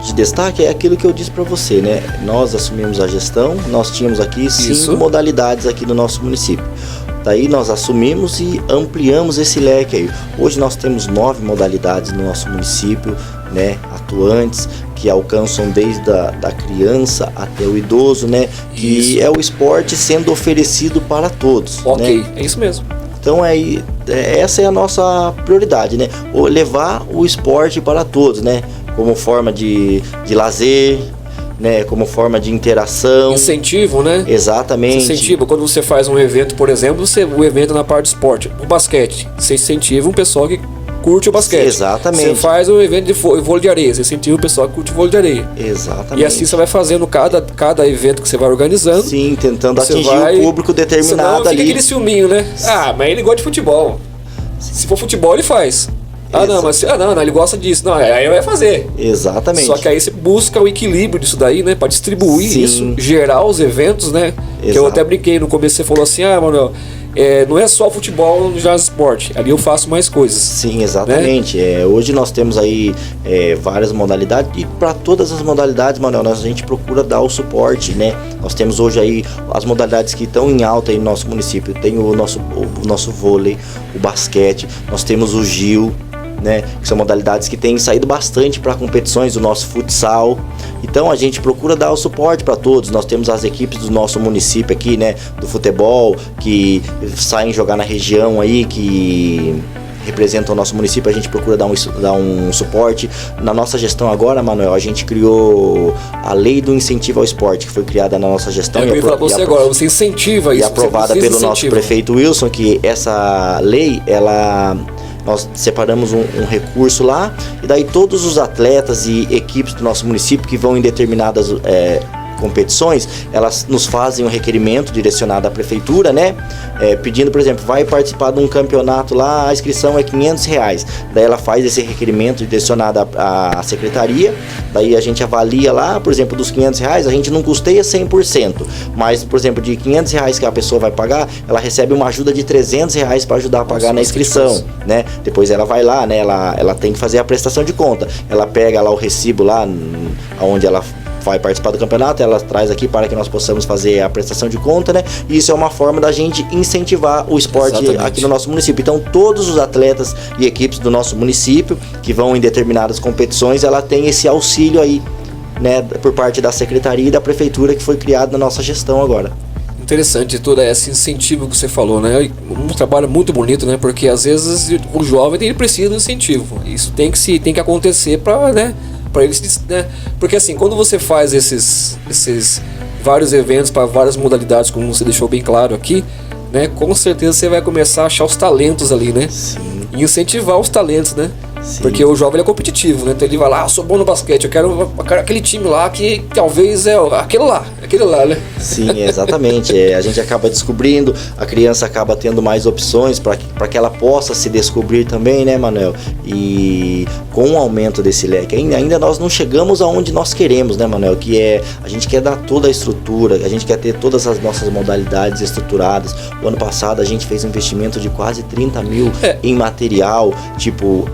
de destaque é aquilo que eu disse para você, né? Nós assumimos a gestão, nós tínhamos aqui 5 modalidades aqui no nosso município. Daí nós assumimos e ampliamos esse leque aí. Hoje nós temos 9 modalidades no nosso município, né, atuantes, que alcançam desde a criança até o idoso, né, que é o esporte sendo oferecido para todos. Ok, né? É isso mesmo. Então essa é a nossa prioridade, né, levar o esporte para todos, né, como forma de lazer, né, como forma de interação. Incentivo, né? Exatamente. Incentivo, quando você faz um evento, por exemplo, o evento na parte do esporte, o basquete, você incentiva um pessoal que curte o basquete. Exatamente. Você faz um evento de vôlei de areia, você incentiva o pessoal que curte vôlei de areia. Exatamente. E assim você vai fazendo cada evento que você vai organizando. Sim, tentando atingir um público determinado fica ali. Aquele ciúminho, né? Mas ele gosta de futebol. Se for futebol, ele faz. Não, ele gosta disso. Não, aí vai fazer. Exatamente. Só que aí você busca o equilíbrio disso daí, né? Pra distribuir isso, gerar os eventos, né? Exato. Que eu até brinquei no começo, você falou assim, Manuel, não é só futebol no jazz esporte, ali eu faço mais coisas. Sim, exatamente. Né? Hoje nós temos aí várias modalidades e para todas as modalidades, Manuel, a gente procura dar o suporte, né? Nós temos hoje aí as modalidades que estão em alta aí no nosso município. Tem o nosso vôlei, o basquete, nós temos o Gil, né, que são modalidades que têm saído bastante para competições do nosso futsal. Então a gente procura dar o suporte para todos. Nós temos as equipes do nosso município aqui, né, do futebol, que saem jogar na região aí, que representam o nosso município, a gente procura dar um suporte. Na nossa gestão agora, Manuel, a gente criou a Lei do Incentivo ao Esporte, que foi criada na nossa gestão. Eu ia falar pra você agora, você incentiva isso. E aprovada pelo nosso prefeito Wilson, que essa lei, nós separamos um recurso lá, e daí todos os atletas e equipes do nosso município que vão em determinadas competições, elas nos fazem um requerimento direcionado à prefeitura, né? Pedindo, por exemplo, vai participar de um campeonato lá, a inscrição é R$500. Daí ela faz esse requerimento direcionado à secretaria, daí a gente avalia lá, por exemplo, dos R$500, a gente não custeia 100%, mas, por exemplo, de R$500 que a pessoa vai pagar, ela recebe uma ajuda de R$300 para ajudar a pagar na inscrição, né? Depois ela vai lá, né? Ela tem que fazer a prestação de conta, ela pega lá o recibo lá, onde ela vai participar do campeonato, ela traz aqui para que nós possamos fazer a prestação de conta, né? E isso é uma forma da gente incentivar o esporte. Exatamente. Aqui no nosso município. Então, todos os atletas e equipes do nosso município que vão em determinadas competições, ela tem esse auxílio aí, né? Por parte da secretaria e da prefeitura, que foi criado na nossa gestão agora. Interessante todo esse incentivo que você falou, né? Um trabalho muito bonito, né? Porque às vezes o jovem ele precisa de um incentivo. Isso tem que acontecer para, né? Para eles, né? Porque assim, quando você faz esses vários eventos para várias modalidades, como você deixou bem claro aqui, né? Com certeza você vai começar a achar os talentos ali, né? Sim. E incentivar os talentos, né? Sim. Porque o jovem ele é competitivo, né? Então ele vai lá, sou bom no basquete, eu quero aquele time lá que talvez é aquele lá, né? Sim, exatamente. A gente acaba descobrindo, a criança acaba tendo mais opções para que ela possa se descobrir também, né, Manuel? E com o aumento desse leque, ainda nós não chegamos aonde nós queremos, né, Manuel? Que a gente quer dar toda a estrutura, a gente quer ter todas as nossas modalidades estruturadas. O ano passado a gente fez um investimento de quase 30 mil em material, tipo,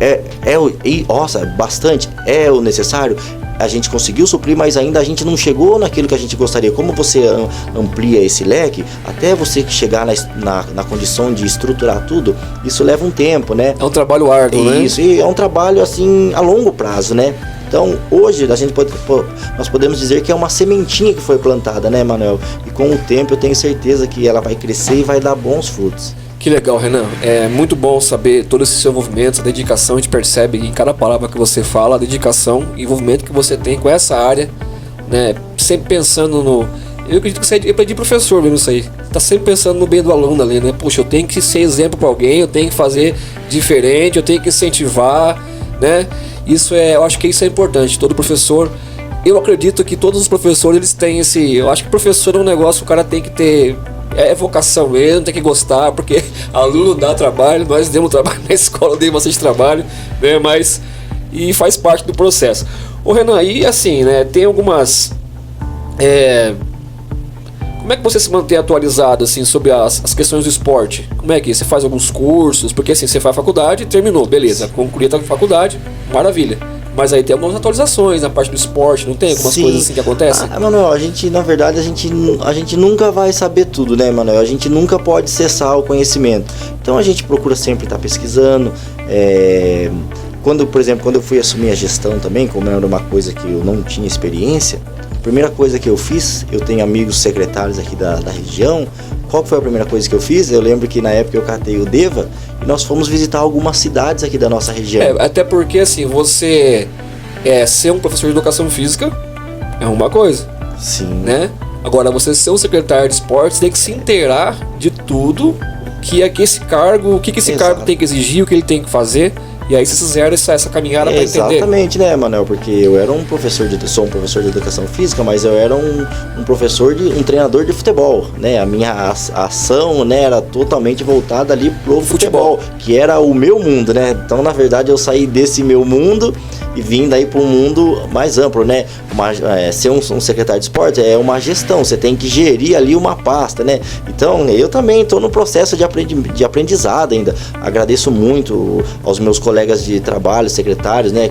nossa, bastante, é o necessário. A gente conseguiu suprir, mas ainda a gente não chegou naquilo que a gente gostaria. Como você amplia esse leque, até você chegar na condição de estruturar tudo, isso leva um tempo, né? É um trabalho árduo, né? Isso, e é um trabalho assim a longo prazo, né? Então, hoje, nós podemos dizer que é uma sementinha que foi plantada, né, Manuel? E com o tempo eu tenho certeza que ela vai crescer e vai dar bons frutos. Que legal, Renan. É muito bom saber todo esse seu envolvimento, essa dedicação. A gente percebe em cada palavra que você fala, a dedicação e envolvimento que você tem com essa área, né? Sempre pensando no... Eu acredito que você é de professor mesmo isso aí. Tá sempre pensando no bem do aluno ali, né? Poxa, eu tenho que ser exemplo para alguém, eu tenho que fazer diferente, eu tenho que incentivar, né? Eu acho que isso é importante. Todo professor... Eu acredito que todos os professores, eles têm esse... Eu acho que professor é um negócio, o cara tem que ter... É vocação mesmo, tem que gostar, porque aluno dá trabalho, nós demos trabalho na escola, dei bastante trabalho, né? Mas, e faz parte do processo. Ô Renan, e assim, né, tem algumas... como é que você se mantém atualizado, assim, sobre as questões do esporte? Como é que você faz alguns cursos? Porque assim, você faz faculdade, terminou, beleza, concluiu a faculdade, maravilha. Mas aí tem algumas atualizações na parte do esporte, não tem algumas coisas assim que acontecem? Manuel, na verdade, a gente nunca vai saber tudo, né, Manuel? A gente nunca pode cessar o conhecimento. Então a gente procura sempre estar pesquisando. Por exemplo, quando eu fui assumir a gestão também, como era uma coisa que eu não tinha experiência, a primeira coisa que eu fiz, eu tenho amigos secretários aqui da região. Qual foi a primeira coisa que eu fiz? Eu lembro que na época eu catei o Deva e nós fomos visitar algumas cidades aqui da nossa região. Até porque assim, você ser um professor de educação física é uma coisa. Sim. Né? Agora, você ser um secretário de esportes tem que se inteirar de tudo que esse cargo, o que esse cargo tem que exigir, o que ele tem que fazer. E aí vocês fizeram essa caminhada para entender. Exatamente, né, Manuel? Porque eu era sou um professor de educação física, mas eu era um treinador de futebol, né? A minha ação, né, era totalmente voltada ali pro futebol, que era o meu mundo, né? Então, na verdade, eu saí desse meu mundo e vim daí para um mundo mais amplo, né? Ser um secretário de esporte é uma gestão, você tem que gerir ali uma pasta, né? Então, eu também estou no processo de aprendizado ainda. Agradeço muito aos meus colegas de trabalho, secretários, né?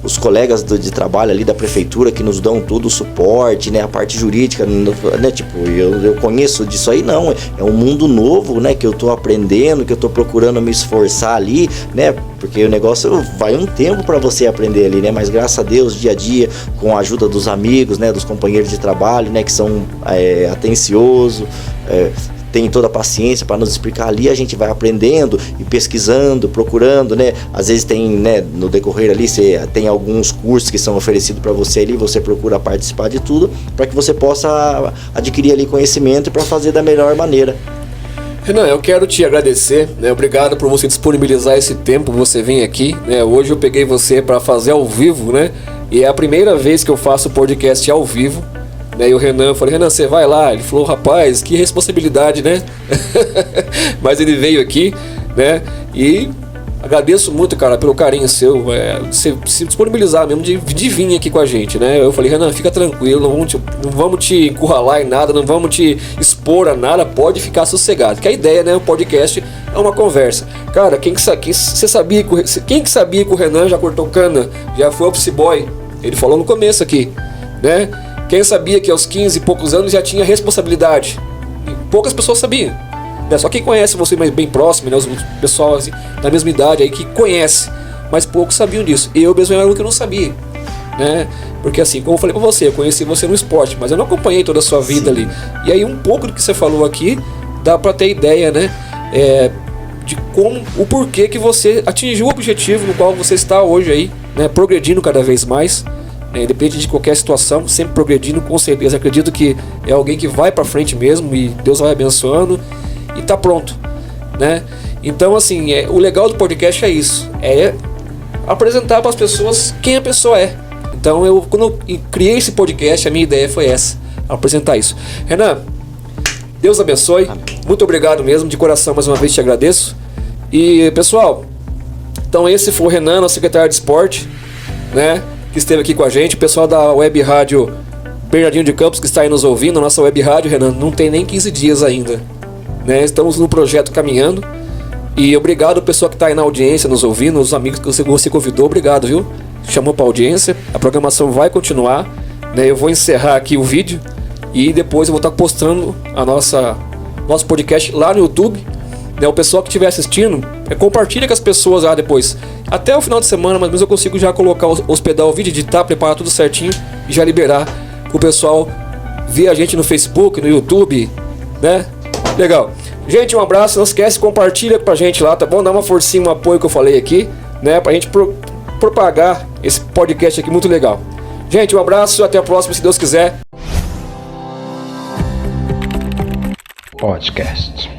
Os colegas de trabalho ali da prefeitura que nos dão todo o suporte, né? A parte jurídica, né? Tipo, eu conheço disso aí, não. É um mundo novo, né? Que eu estou aprendendo, que eu estou procurando me esforçar ali, né? Porque o negócio vai um tempo para você aprender ali, né? Mas graças a Deus, dia a dia, com a ajuda dos amigos, né? Dos companheiros de trabalho, né? Que são atenciosos, tem toda a paciência para nos explicar ali, a gente vai aprendendo e pesquisando, procurando, né? Às vezes tem, né, no decorrer ali, você tem alguns cursos que são oferecidos para você ali, você procura participar de tudo, para que você possa adquirir ali conhecimento para fazer da melhor maneira. Renan, eu quero te agradecer, né? Obrigado por você disponibilizar esse tempo, você vem aqui, né? Hoje eu peguei você para fazer ao vivo, né? E é a primeira vez que eu faço podcast ao vivo, né? E o Renan, eu falei, Renan, você vai lá? Ele falou, rapaz, que responsabilidade, né? Mas ele veio aqui, né? E agradeço muito, cara, pelo carinho seu, você se disponibilizar mesmo de vir aqui com a gente, né? Eu falei, Renan, fica tranquilo, não vamos te encurralar em nada, não vamos te expor a nada, pode ficar sossegado. Que a ideia, né, o podcast é uma conversa. Cara, quem que sabia que o Renan já cortou cana, já foi office boy? Ele falou no começo aqui, né? Quem sabia que aos 15 e poucos anos já tinha responsabilidade? E poucas pessoas sabiam. Só quem conhece você mais bem próximo, né, os pessoal assim, da mesma idade aí que conhece, mas poucos sabiam disso. Eu mesmo era um que não sabia, né? Porque assim, como eu falei pra você, eu conheci você no esporte, mas eu não acompanhei toda a sua vida ali. E aí um pouco do que você falou aqui dá pra ter ideia, né? De como, o porquê que você atingiu o objetivo no qual você está hoje aí, né? Progredindo cada vez mais, né? Independente de qualquer situação, sempre progredindo, com certeza. Acredito que é alguém que vai pra frente mesmo e Deus vai abençoando. E tá pronto, né? Então assim, o legal do podcast é isso, é apresentar para as pessoas quem a pessoa é. Então quando eu criei esse podcast, a minha ideia foi essa, apresentar isso. Renan, Deus abençoe. Amém. Muito obrigado mesmo, de coração, mais uma vez te agradeço. E pessoal, então esse foi o Renan, nosso secretário de esporte, né, que esteve aqui com a gente. O pessoal da Web Rádio Bernardino de Campos que está aí nos ouvindo, a nossa Web Rádio, Renan, não tem nem 15 dias ainda, né? Estamos no projeto caminhando. E obrigado pessoal que está aí na audiência, nos ouvindo, os amigos que você convidou, obrigado, viu? Chamou para audiência, a programação vai continuar, né? Eu vou encerrar aqui o vídeo e depois eu vou estar postando nosso podcast lá no YouTube, né? O pessoal que estiver assistindo, compartilha com as pessoas lá depois. Até o final de semana, mas eu consigo já colocar, hospedar o vídeo, editar, preparar tudo certinho e já liberar para o pessoal ver a gente no Facebook, no YouTube, né? Legal. Gente, um abraço, não esquece, compartilha pra gente lá, tá bom? Dá uma forcinha, um apoio que eu falei aqui, né? Pra gente propagar esse podcast aqui muito legal. Gente, um abraço, até a próxima, se Deus quiser. Podcast.